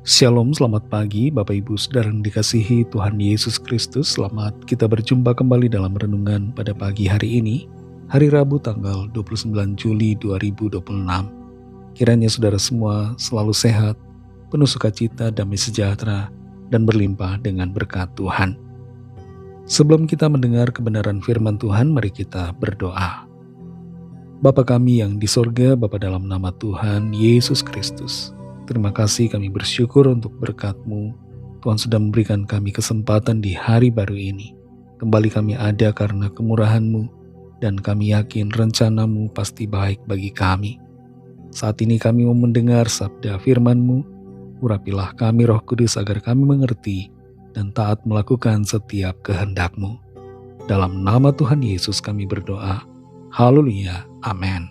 Shalom, selamat pagi Bapak Ibu Saudara yang dikasihi Tuhan Yesus Kristus. Selamat kita berjumpa kembali dalam renungan pada pagi hari ini, hari Rabu tanggal 29 Juli 2026. Kiranya saudara semua selalu sehat, penuh sukacita, damai sejahtera, dan berlimpah dengan berkat Tuhan. Sebelum kita mendengar kebenaran firman Tuhan, mari kita berdoa. Bapa kami yang di sorga, Bapa dalam nama Tuhan Yesus Kristus, terima kasih, kami bersyukur untuk berkat-Mu. Tuhan sudah memberikan kami kesempatan di hari baru ini. Kembali kami ada karena kemurahan-Mu, dan kami yakin rencana-Mu pasti baik bagi kami. Saat ini kami mau mendengar sabda firman-Mu. Urapilah kami Roh Kudus agar kami mengerti dan taat melakukan setiap kehendak-Mu. Dalam nama Tuhan Yesus kami berdoa. Haleluya. Amin.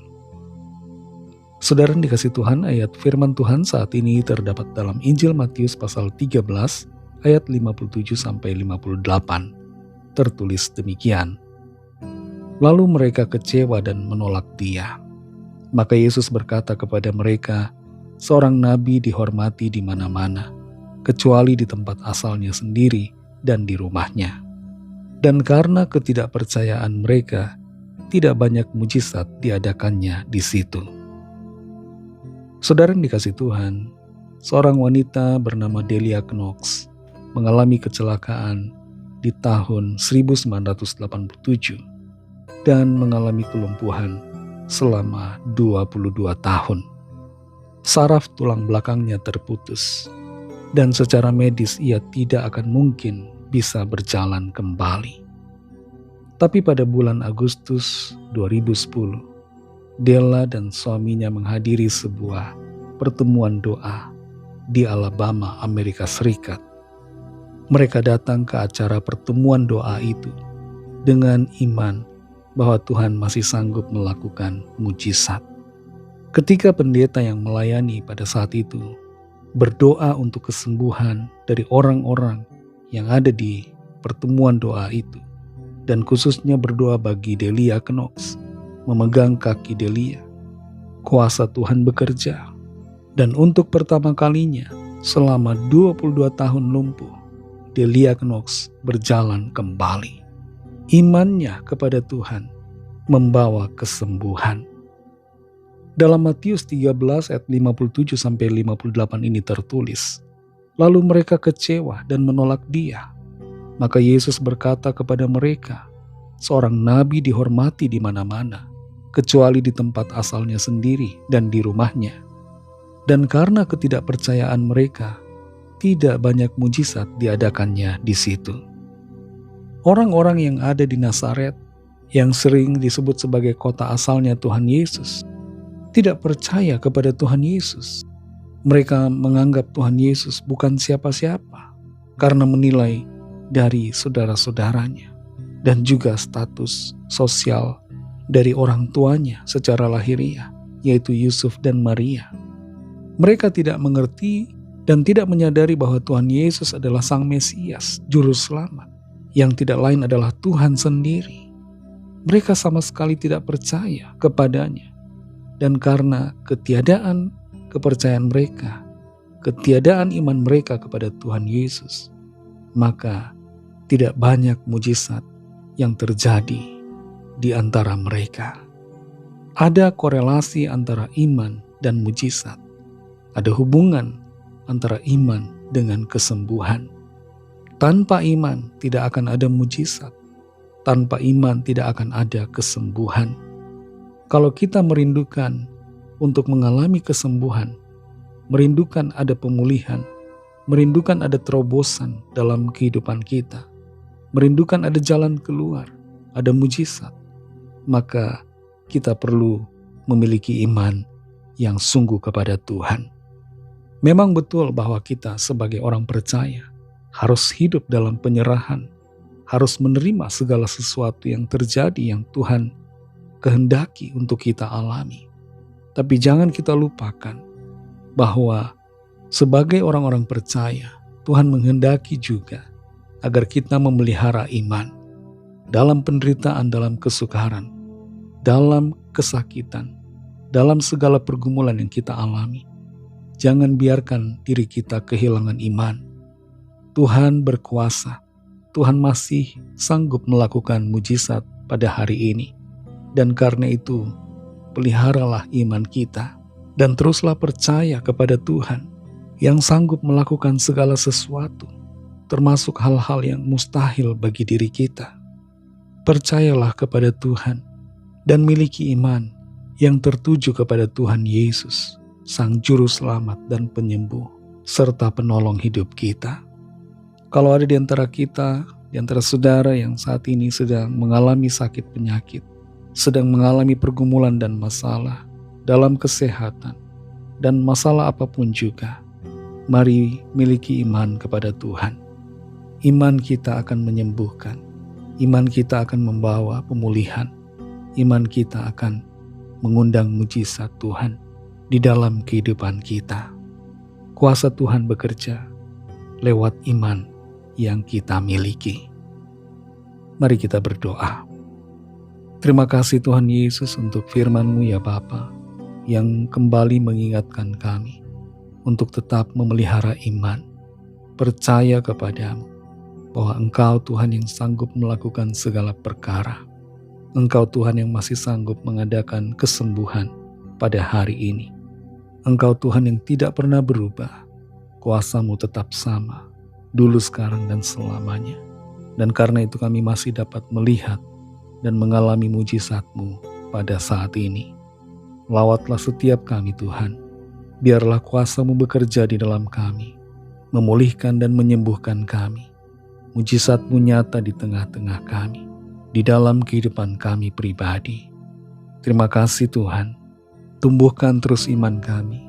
Saudara yang dikasih Tuhan, ayat firman Tuhan saat ini terdapat dalam Injil Matius pasal 13 ayat 57-58. Tertulis demikian. Lalu mereka kecewa dan menolak Dia. Maka Yesus berkata kepada mereka, seorang nabi dihormati di mana-mana, kecuali di tempat asalnya sendiri dan di rumahnya. Dan karena ketidakpercayaan mereka, tidak banyak mujizat diadakannya di situ. Saudara yang dikasih Tuhan, seorang wanita bernama Delia Knox mengalami kecelakaan di tahun 1987 dan mengalami kelumpuhan selama 22 tahun. Saraf tulang belakangnya terputus dan secara medis ia tidak akan mungkin bisa berjalan kembali. Tapi pada bulan Agustus 2010, Della dan suaminya menghadiri sebuah pertemuan doa di Alabama, Amerika Serikat. Mereka datang ke acara pertemuan doa itu dengan iman bahwa Tuhan masih sanggup melakukan mujizat. Ketika pendeta yang melayani pada saat itu berdoa untuk kesembuhan dari orang-orang yang ada di pertemuan doa itu, dan khususnya berdoa bagi Delia Knox, memegang kaki Delia, kuasa Tuhan bekerja. Dan untuk pertama kalinya selama 22 tahun lumpuh, Delia Knox berjalan kembali. Imannya kepada Tuhan membawa kesembuhan. Dalam Matius 13 ayat 57-58 ini tertulis, lalu mereka kecewa dan menolak Dia. Maka Yesus berkata kepada mereka, seorang nabi dihormati di mana-mana, kecuali di tempat asalnya sendiri dan di rumahnya. Dan karena ketidakpercayaan mereka, tidak banyak mujizat diadakannya di situ. Orang-orang yang ada di Nazaret, yang sering disebut sebagai kota asalnya Tuhan Yesus, tidak percaya kepada Tuhan Yesus. Mereka menganggap Tuhan Yesus bukan siapa-siapa, karena menilai dari saudara-saudaranya dan juga status sosial dari orang tuanya secara lahiriah, yaitu Yusuf dan Maria. Mereka tidak mengerti dan tidak menyadari bahwa Tuhan Yesus adalah Sang Mesias, Juru Selamat, yang tidak lain adalah Tuhan sendiri. Mereka sama sekali tidak percaya kepadanya. Dan karena ketiadaan kepercayaan mereka, ketiadaan iman mereka kepada Tuhan Yesus, maka tidak banyak mujizat yang terjadi di antara mereka. Ada korelasi antara iman dan mujizat. Ada hubungan antara iman dengan kesembuhan. Tanpa iman tidak akan ada mujizat. Tanpa iman tidak akan ada kesembuhan. Kalau kita merindukan untuk mengalami kesembuhan, merindukan ada pemulihan, merindukan ada terobosan dalam kehidupan kita, merindukan ada jalan keluar, ada mujizat, maka kita perlu memiliki iman yang sungguh kepada Tuhan. Memang betul bahwa kita sebagai orang percaya harus hidup dalam penyerahan, harus menerima segala sesuatu yang terjadi yang Tuhan kehendaki untuk kita alami. Tapi jangan kita lupakan bahwa sebagai orang-orang percaya, Tuhan menghendaki juga agar kita memelihara iman dalam penderitaan, dalam kesukaran, dalam kesakitan, dalam segala pergumulan yang kita alami. Jangan biarkan diri kita kehilangan iman. Tuhan berkuasa. Tuhan masih sanggup melakukan mujizat pada hari ini. Dan karena itu, peliharalah iman kita. Dan teruslah percaya kepada Tuhan yang sanggup melakukan segala sesuatu, termasuk hal-hal yang mustahil bagi diri kita. Percayalah kepada Tuhan dan miliki iman yang tertuju kepada Tuhan Yesus, Sang Juru Selamat dan Penyembuh, serta penolong hidup kita. Kalau ada di antara kita, di antara saudara yang saat ini sedang mengalami sakit penyakit, sedang mengalami pergumulan dan masalah dalam kesehatan, dan masalah apapun juga, mari miliki iman kepada Tuhan. Iman kita akan menyembuhkan, iman kita akan membawa pemulihan, iman kita akan mengundang mujizat Tuhan di dalam kehidupan kita. Kuasa Tuhan bekerja lewat iman yang kita miliki. Mari kita berdoa. Terima kasih Tuhan Yesus untuk firman-Mu ya Bapa, yang kembali mengingatkan kami untuk tetap memelihara iman, percaya kepadamu, bahwa Engkau Tuhan yang sanggup melakukan segala perkara. Engkau Tuhan yang masih sanggup mengadakan kesembuhan pada hari ini. Engkau Tuhan yang tidak pernah berubah. Kuasa-Mu tetap sama, dulu, sekarang, dan selamanya. Dan karena itu kami masih dapat melihat dan mengalami mujizat-Mu pada saat ini. Lawatlah setiap kami Tuhan. Biarlah kuasa-Mu bekerja di dalam kami, memulihkan dan menyembuhkan kami. Mujizat-Mu nyata di tengah-tengah kami, di dalam kehidupan kami pribadi. Terima kasih Tuhan. Tumbuhkan terus iman kami.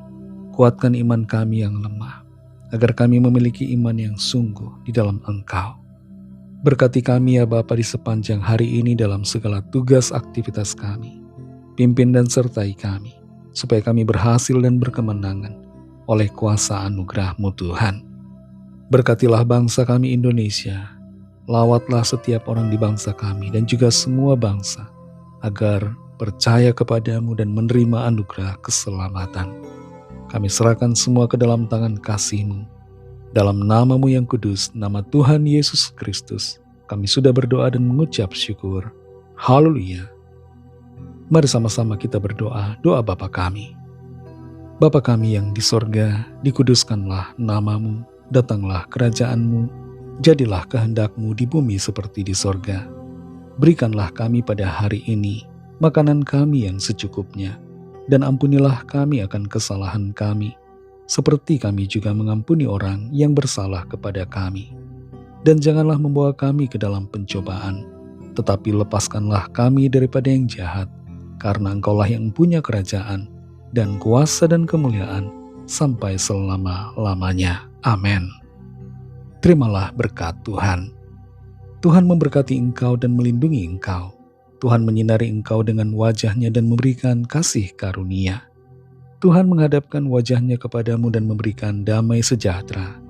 Kuatkan iman kami yang lemah, agar kami memiliki iman yang sungguh di dalam Engkau. Berkati kami ya Bapa di sepanjang hari ini dalam segala tugas aktivitas kami. Pimpin dan sertai kami, supaya kami berhasil dan berkemenangan oleh kuasa anugerah-Mu Tuhan. Berkatilah bangsa kami Indonesia, lawatlah setiap orang di bangsa kami dan juga semua bangsa, agar percaya kepadamu dan menerima anugerah keselamatan. Kami serahkan semua ke dalam tangan kasih-Mu. Dalam nama-Mu yang kudus, nama Tuhan Yesus Kristus, kami sudah berdoa dan mengucap syukur. Haleluya. Mari sama-sama kita berdoa, doa Bapa kami. Bapa kami yang di sorga, dikuduskanlah nama-Mu, datanglah kerajaan-Mu, jadilah kehendak-Mu di bumi seperti di sorga. Berikanlah kami pada hari ini makanan kami yang secukupnya, dan ampunilah kami akan kesalahan kami, seperti kami juga mengampuni orang yang bersalah kepada kami. Dan janganlah membawa kami ke dalam pencobaan, tetapi lepaskanlah kami daripada yang jahat, karena Engkaulah yang punya kerajaan, dan kuasa dan kemuliaan, sampai selama-lamanya. Amin. Terimalah berkat Tuhan. Tuhan memberkati engkau dan melindungi engkau. Tuhan menyinari engkau dengan wajah-Nya dan memberikan kasih karunia. Tuhan menghadapkan wajah-Nya kepadamu dan memberikan damai sejahtera.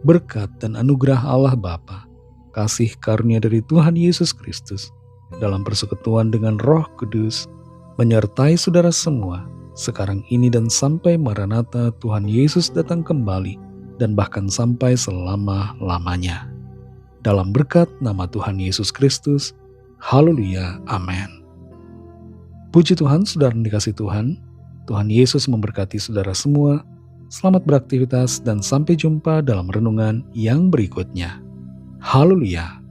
Berkat dan anugerah Allah Bapa, kasih karunia dari Tuhan Yesus Kristus, dalam persekutuan dengan Roh Kudus, menyertai saudara semua, sekarang ini dan sampai Maranatha Tuhan Yesus datang kembali, dan bahkan sampai selama-lamanya. Dalam berkat nama Tuhan Yesus Kristus, haleluya, amin. Puji Tuhan, saudara yang dikasihi Tuhan, Tuhan Yesus memberkati saudara semua. Selamat beraktivitas dan sampai jumpa dalam renungan yang berikutnya. Haleluya.